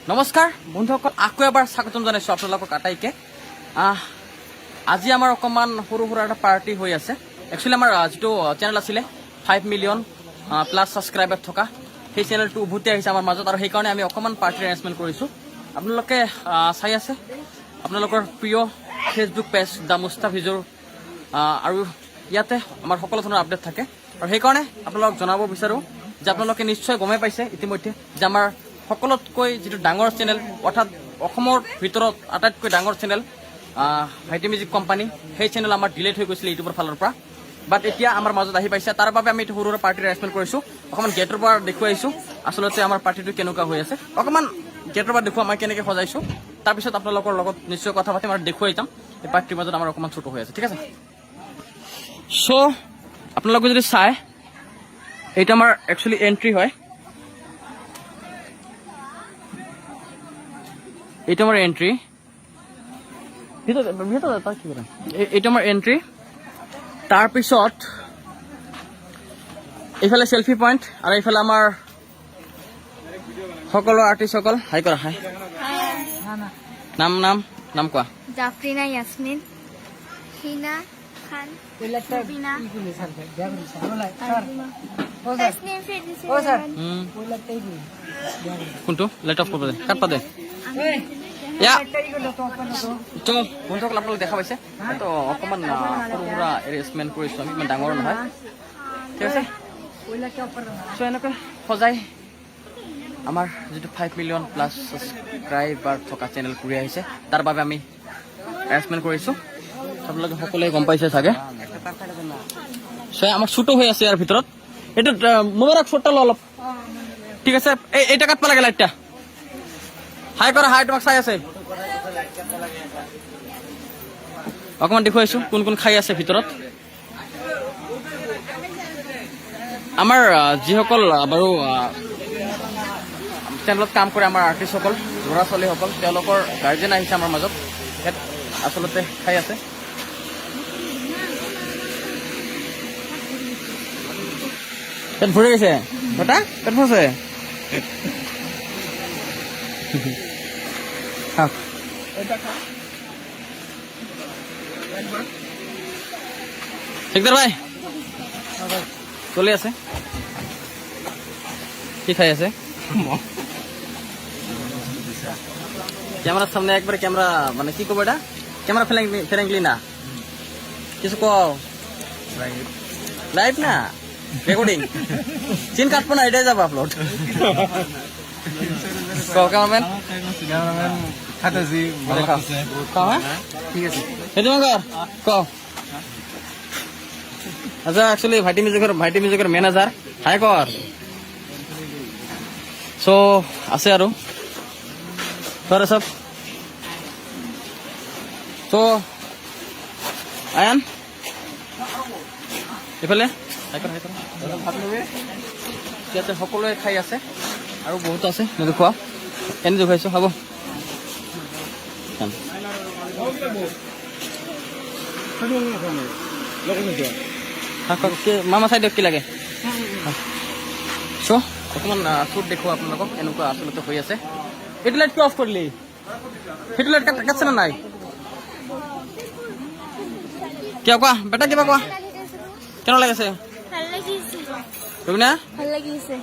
নমস্কাৰ বন্ধুসকল, আকৌ এবাৰ স্বাগতম জনাইছোঁ আপোনালোকক আটাইকে। আজি আমাৰ অকণমান সৰু সুৰা এটা পাৰ্টি হৈ আছে। একচুৱেলি আমাৰ যিটো চেনেল আছিলে 5 মিলিয়ন প্লাছ ছাবস্ক্ৰাইবাৰ থকা, সেই চেনেলটো উভতি আহিছে আমাৰ মাজত, আৰু সেইকাৰণে আমি অকণমান পাৰ্টি এৰেঞ্জমেণ্ট কৰিছোঁ। আপোনালোকে চাই আছে আপোনালোকৰ প্ৰিয় ফেচবুক পেজ দ্য মুস্তাফিজুৰ, আৰু ইয়াতে আমাৰ সকলো ধৰণৰ আপডেট থাকে। আৰু সেইকাৰণে আপোনালোকক জনাব বিচাৰোঁ যে আপোনালোকে নিশ্চয় গমেই পাইছে ইতিমধ্যে যে আমাৰ সকলোতকৈ যিটো ডাঙৰ চেনেল, অৰ্থাৎ অসমৰ ভিতৰত আটাইতকৈ ডাঙৰ চেনেল ভাইটি মিউজিক কোম্পানী, সেই চেনেল আমাৰ ডিলেট হৈ গৈছিলে ইউটিউবৰ ফালৰ পৰা। বাট এতিয়া আমাৰ মাজত আহি পাইছে, তাৰ বাবে আমি এইটো সৰু সুৰা পাৰ্টি এৰেঞ্জমেণ্ট কৰিছোঁ। অকণমান গেটৰ পৰা দেখুৱাইছোঁ আচলতে আমাৰ পাৰ্টিটো কেনেকুৱা হৈ আছে। অকণমান গেটৰ পৰা দেখুৱাম মই কেনেকৈ সজাইছোঁ, তাৰপিছত আপোনালোকৰ লগত নিশ্চয় কথা পাতিম আৰু দেখুৱাই যাম এই পাৰ্টিৰ মাজত আমাৰ অকণমান ছোট হৈ আছে। ঠিক আছে, চ' আপোনালোকে যদি চাই, এইটো আমাৰ একচুৱেলি এণ্ট্ৰি হয়। এইটো আমাৰ এণ্ট্ৰি, এইটো আমাৰ এণ্ট্ৰি। তাৰপিছত এইফালে চেল্ফি পইণ্ট, আৰু এইফালে আমাৰ সকলো আৰ্টিষ্টসকল। হাই কৰা, হাই। নাম নাম নাম কোৱা। জাফৰিনা ইয়াসমিন, হিনা খান, ৰুবিনা, তাসনিম ফেৰদৌসী। কোনটো লাইট অফ কৰিব দে, কাট পা দে। তো বন্ধুসকল আপোনালোকে দেখা পাইছে, তো অকণমান সৰু সুৰা এৰেঞ্জমেণ্ট কৰিছোঁ আমি, ইমান ডাঙৰ নহয়। ঠিক আছে, চ' এনেকৈ সজাই আমাৰ যিটো 5 মিলিয়ন প্লাছ ছাবস্ক্ৰাইবাৰ থকা চেনেল ঘূৰি আহিছে, তাৰ বাবে আমি এৰেঞ্জমেণ্ট কৰিছোঁ। আপোনালোকে সকলোৱে গম পাইছে চাগে। চ' আমাৰ শ্বুটো হৈ আছে ইয়াৰ ভিতৰত। এইটো মোবাইলত শ্বুটটা ল অলপ। ঠিক আছে, এইটা কাটব লাগে লাইটটা। হাই কৰা, হাই, তোমাক চাই আছে। অকণমান দেখুৱাইছোঁ কোন কোন খাই আছে ভিতৰত। আমাৰ যিসকল বাৰু চেনেলত কাম কৰে, আমাৰ আৰ্টিষ্টসকল, ল'ৰা ছোৱালীসকল, তেওঁলোকৰ গাৰ্জেন আহিছে আমাৰ মাজত, ইয়াত আচলতে খাই আছে। পেট ভৰি গৈছে, বেটা পেট ভৰিছে। ঠিকদাৰ ভাই চলি আছে, কি খাই আছে? ক্যামেরার সামনে একবারে ক্যামেরা, মানে কি করবো এটা, ক্যামেরা ফ্রেঙ্কলি না, কিছু কও। লাইভ না রেকর্ডিং, চিন কাটবো না, এটাই যাবো আপলোড। কও ক্যামেরাম্যান, ঠিক আছে সেইটো কও। আচ্ছা, একচুয়ালি ভাইটি মিউজিকৰ মেনেজাৰ হাই কৰ। চ' আছে আৰু ধৰে চব। চ' আয়ান এইফালে ইয়াতে সকলোৱে খাই আছে, আৰু বহুত আছে নেদেখুৱা, এনে দেখুৱাইছোঁ হ'ব। মামা চাই দিয়ক কি লাগে। চ' অকণমান ফুড দেখুৱা আপোনালোকক, এনেকুৱা আচলতে হৈ আছে। এইটো লাইট কি অফ কৰিলি? সেইটো লাইট কাটছে নে নাই? কিয় কোৱা বেটা, কিবা কোৱা, কেনে লাগিছে? ৰবিনা ভাল লাগিছে,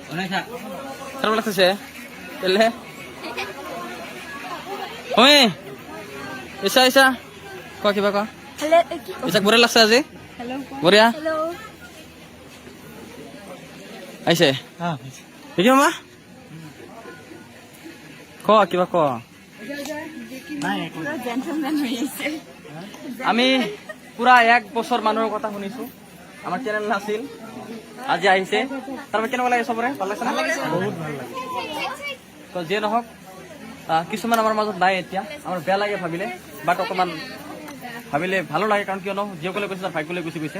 কেনে লাগিছে? কেলে হয় ইছা ইছা কোৱা, কিবা কোৱা। ইছাক বঢ়িয়া লাগছে আজি, বঢ়িয়া আহিছে। দেখি মামা ক, কিবা ক। আমি পুৰা 1 বছৰ মানুহৰ কথা শুনিছোঁ, আমাৰ চেনেল নাছিল, আজি আহিছে। তাৰপৰা কেনেকুৱা লাগে চবৰে? ভাল লাগিছে না? বহুত ভাল লাগে। তো যিয়ে নহওক, কিছুমান আমাৰ মাজত নাই এতিয়া, আমাৰ বেয়া লাগে ভাবিলে, বাট অকণমান ভাবিলে ভালো লাগে, কাৰণ কিয়নো যিসকলে গৈছে তাৰ ভাগ্যলৈ গুচি গৈছে।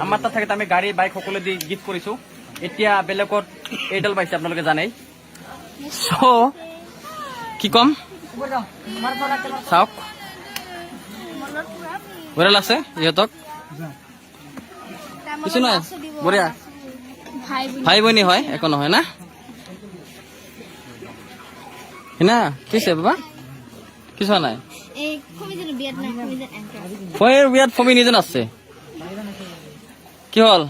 আমাৰ তাত থাকে আমি গাড়ী বাইক সকলোৱে দি গিফ্ট কৰিছোঁ, এতিয়া বেলেগত এইডাল পাইছে আপোনালোকে জানেই। চ' কি ক'ম, চাওক বঢ়িয়া লাগছে ইহঁতক, কিছু নহয়, বঢ়িয়া ভাই ভনী হয়, একো নহয় না। হিনা কি হৈছে বাবা কিছু হোৱা নাই এই কমিজন বিয়াত নাই কমিজন এন্টাৰ ফয়েৰ বিয়াত ফমি নিজন আছে কি হ'ল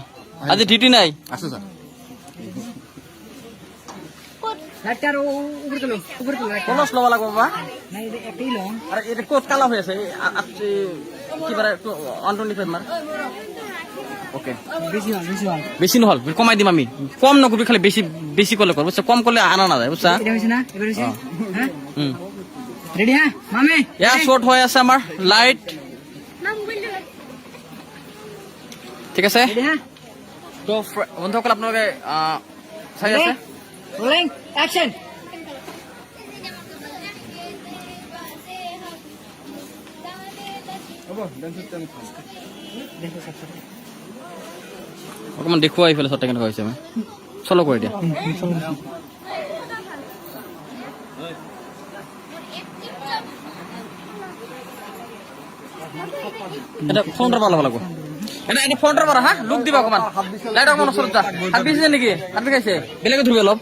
আজি ডিউটি নাই আছে স্যার লাইটার উপরে তোলো কলস ল'ব লাগিব বাবা না একটাই লং আৰু এটা ক'ত কালা হৈ আছে কি বাৰে অন্তনি মাৰ ওকে বেশি হল বেছি নহ'ল কমাই দিম আমি কম নকবি খালি বেছি বেছি ক'লে কৰ বুজিছা কম ক'লে আনা নাযায় বুজিছা এটা হইছে না এবার হইছে হ্যাঁ রেডি হ্যাঁ মামে এয়া শ্বৰ্ট হৈ আছে আমাৰ লাইট নাম বললে ঠিক আছে রেডি হ্যাঁ তো বন্ধুসকল আপোনালোকে চাই আছে রোলিং অ্যাকশন দেখো সব অকণমান দেখুওৱা এইফালে শ্বৰ্ট কেনেকুৱা হৈছে আমি চলো কৰি দিয়া এটা ফোনটা পাব লাগিব এটা এটা ফোনটা পাৰা হা লুক দিবা অকণমান লাইট অকণমান ওচৰত যা হাত বিছে নেকি হাত বিষাইছে বেলেগে ধৰিব অলপ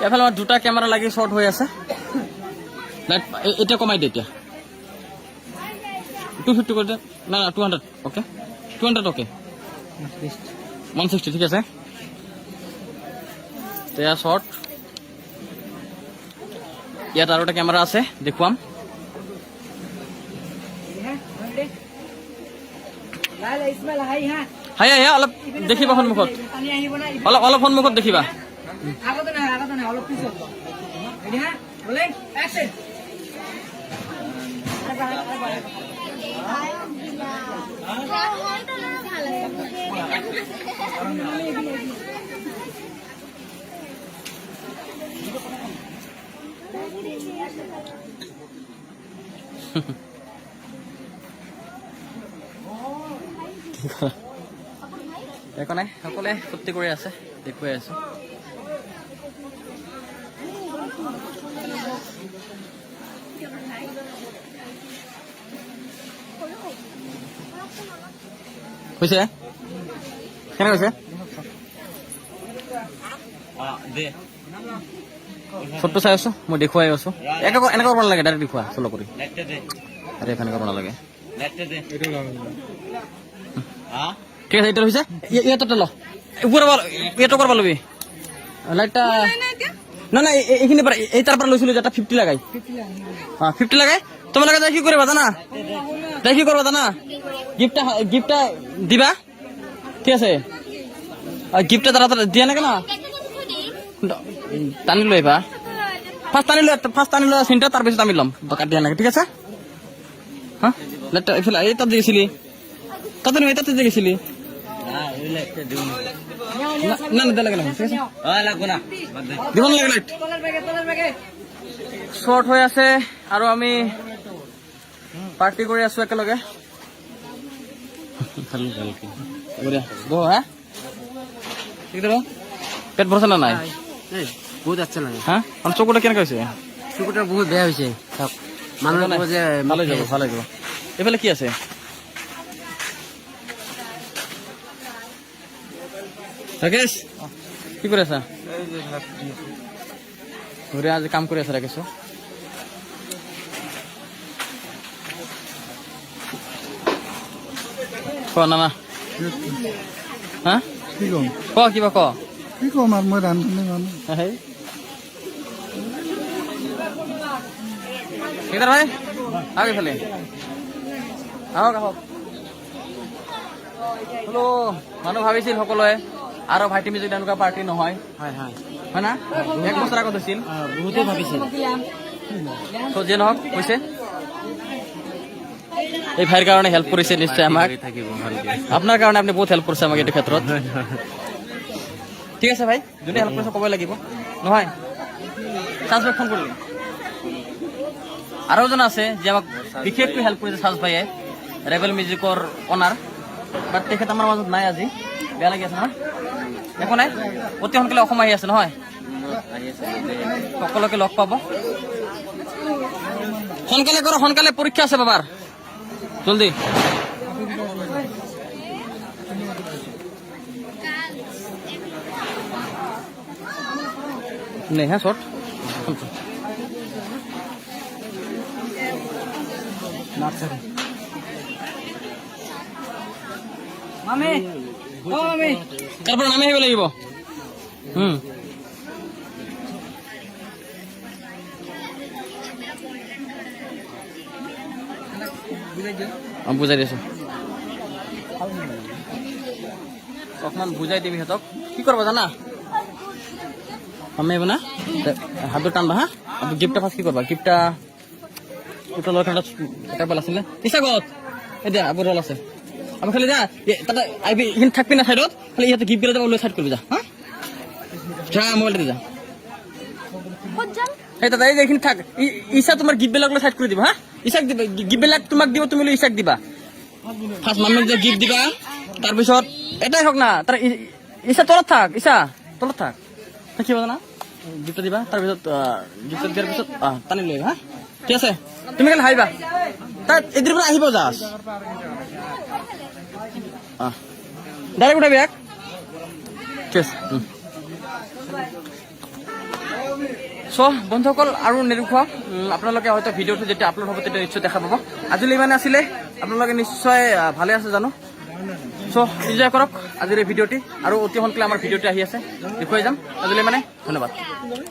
এফালে আমাৰ দুটা কেমেৰা লাগি শ্বৰ্ট হৈ আছে লাইট এতিয়া কমাই দিয়ে এতিয়া 250 করে দে না না 200 ওকে 200 ওকে 160 ঠিক আছে তেয়া শর্ট ইয়াত আৰু এটা কেমেৰা আছে দেখুৱাম লাইলা ইসমাইল হাই হ্যাঁ হাই হাই অলপ দেখিবা সন্মুখত পানি আহিব না অলপ সন্মুখত দেখিবা আগতে না অলপ পিছত রেডি হ্যাঁ রোলিং অ্যাকশন একো নাই সকলোৱে ফূৰ্তি কৰি আছে দেখুৱাই আছো হৈছে কেনে হৈছে ফটো চাই আছো মই দেখুৱাই আছো এনেকুৱা কৰিব নালাগে ডাইৰেক্ট দেখুৱা চলো কৰি আৰে এখানে কৰিব নালাগে ঠিক আছে এটা হৈছে ইয়াতে ল ওপৰ ইয়াতে কৰিব ল'বি লাইটটা না না এইখিনি পৰা এই তাৰ পৰা লৈছিলো যেটা 50 লাগাই 50 লাগাই তোমালোকে যাই কি কৰিবা জানা যাই কি কৰিবা জানা গিফটটা দিবা ঠিক আছে গিফটটা তারা দিয়া নাকি না টানি লৈ আহিবা ফার্স্ট টানি লৈ চিন্তা তাৰপিছত আমি ল'ম দৰকাৰ দিয়া নাকি ঠিক আছে হা লাইটটা এইফালে এই তাত দিছিলি তাতে নহয় তাতে দিছিলি না না লাগে না ঠিক আছে দিব নালাগে লাইট শর্ট হৈ আছে আৰু আমি পাৰ্টি কৰি আছো একেলগে বহ হ্যাঁ ঠিক আছে পেট ভরছে না নাই বহুত আচ্ছা লাগে হ্যাঁ আমার চকুটা কেন হয়েছে চকুটা বহুত বেয়া হয়েছে মানুষ যে ভালো যাব ভালো যাব এফালে কি আছে রাকেশ কি করে আছা ঘুরে আজ কাম করে আছে রাকেশ ক না না হ্যাঁ ক কিবা ক কি কম আর মই রান্ধনি মানুষ হ্যাঁ কেদার ভাই আগে ফেলে আহক আহক হলো মানুহ ভাবিছিল সকলোৱে আৰু ভাইটি যদি এনেকুৱা পাৰ্টি নহয় হয় হয় হয় না এক বছৰ আগত হৈছিল বহুতে ভাবিছিল তো যে নহওক হৈছে এই ভাইৰ কাৰণে হেল্প কৰিছে নিশ্চয় আমাক থাকিব ভালকে আপোনাৰ কাৰণে আপুনি বহুত হেল্প কৰিছে আমাক এইটো ক্ষেত্ৰত ঠিক আছে ভাই যদি হেল্প কৰিছে ক'বই লাগিব নহয় চাৰ্জ ভাই ফোন কৰিলে আৰু এজন আছে যে আমাক বিশেষকৈ হেল্প কৰিছে চাৰ্জ ভাইয়ে ৰেবেল মিউজিকৰ অনাৰ বাট তেখেত আমাৰ মাজত নাই আজি বেয়া লাগি আছে নহয় একো নাই অতি সোনকালে অসম আহি আছে নহয় সকলোকে লগ পাব সোনকালে কৰ সোনকালে পৰীক্ষা আছে বাবাৰ জলদি नहीं है शॉर्ट মামি ও মামি তারপর নামে আহিব লাগিব বুজাই দিছো অকমান বুজাই দিবি সিহঁতক কি কৰবা জানা আমি আহিব না হাতটো টানবা হা গিফ্টটা ফাৰ্ষ্ট কি কৰবা গিফ্টটা লৈ এটা বেল আছিলে ইচ্ছা গত এতিয়া আবু ৰল আছে আমি খালি যা তাতে আইবি এইখিনি থাকবি না চাইডত খালি ইহঁতে গিফ্ট গেলে লৈ চাইড কৰিবি যা হা যা মোবাইলটা দি যা সেই তাতে এইখিনি থাক ইচ্ছা তোমাৰ গিফ্ট বেলাক লৈ চাইড কৰি দিবা হা ইচ্ছাক দিবা গিফ্ট বেলাক তোমাক দিব তুমি লৈ ইচ্ছাক দিবা ফাৰ্ষ্ট মামিক যে গিফ্ট দিবা তাৰপিছত এটাই হওক না তাৰ ইচ্ছা তলত থাক ইচ্ছা তলত থাক কি জানা গিফ্ট দিবা তাৰপিছত গিফ্ট দিয়াৰ পিছত টানি লৈ হা ঠিক আছে তুমি কালি হাৰিবা তাত এদিনৰ পৰা আহিব যাচ ডাইৰেক্ট উঠাবি এক ঠিক আছে চ' বন্ধুসকল আৰু নেদেখুৱাও আপোনালোকে হয়তো ভিডিঅ'টো যেতিয়া আপলোড হ'ব তেতিয়া নিশ্চয় দেখা পাব আজিলৈ ইমানে আছিলে আপোনালোকে নিশ্চয় ভালে আছে জানো চ' এনজয় কৰক আজিৰ এই ভিডিঅ'টি আৰু অতি সোনকালে আমাৰ ভিডিঅ'টি আহি আছে দেখুৱাই যাম আজিলৈ মানে ধন্যবাদ